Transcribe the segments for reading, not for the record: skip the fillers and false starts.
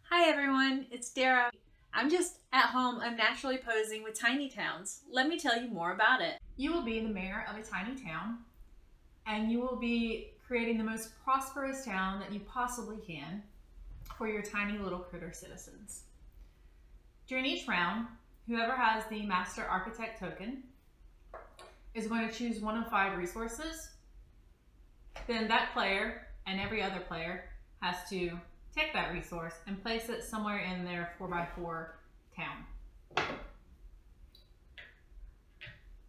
Hi everyone, it's Dara. I'm just at home. I'm naturally posing with tiny towns. Let me tell you more about it. You will be the mayor of a tiny town, and you will be creating the most prosperous town that you possibly can for your tiny little critter citizens. During each round, whoever has the Master Architect token is going to choose one of five resources. Then that player and every other player has to take that resource and place it somewhere in their 4x4 town.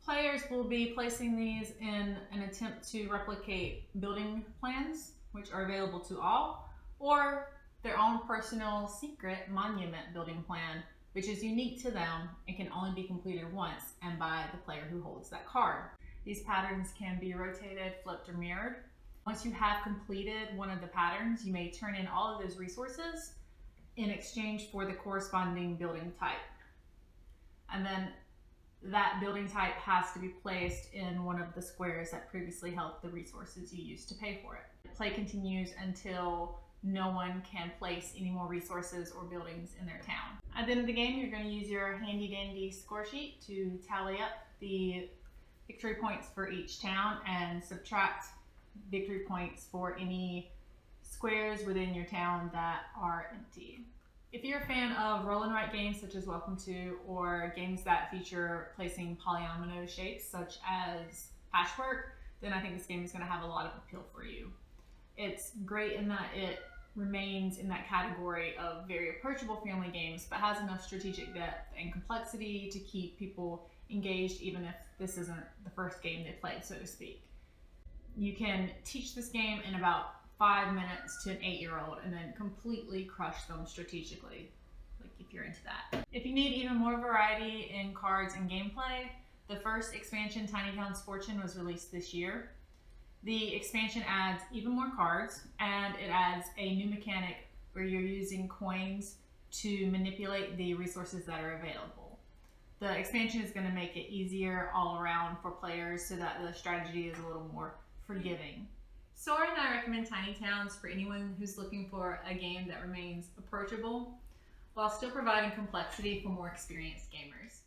Players will be placing these in an attempt to replicate building plans, which are available to all, or their own personal secret monument building plan, which is unique to them and can only be completed once and by the player who holds that card. These patterns can be rotated, flipped, or mirrored. Once you have completed one of the patterns, you may turn in all of those resources in exchange for the corresponding building type. And then that building type has to be placed in one of the squares that previously held the resources you used to pay for it. Play continues until no one can place any more resources or buildings in their town. At the end of the game, you're going to use your handy dandy score sheet to tally up the victory points for each town and subtract victory points for any squares within your town that are empty. If you're a fan of roll and write games such as Welcome to, or games that feature placing polyomino shapes such as Patchwork, then I think this game is going to have a lot of appeal for you. It's great in that it remains in that category of very approachable family games, but has enough strategic depth and complexity to keep people engaged even if this isn't the first game they played, so to speak. You can teach this game in about 5 minutes to an 8-year-old and then completely crush them strategically, like if you're into that. If you need even more variety in cards and gameplay, the first expansion, Tiny Town's Fortune, was released this year. The expansion adds even more cards, and it adds a new mechanic where you're using coins to manipulate the resources that are available. The expansion is going to make it easier all around for players so that the strategy is a little more forgiving. Sora and I recommend Tiny Towns for anyone who's looking for a game that remains approachable while still providing complexity for more experienced gamers.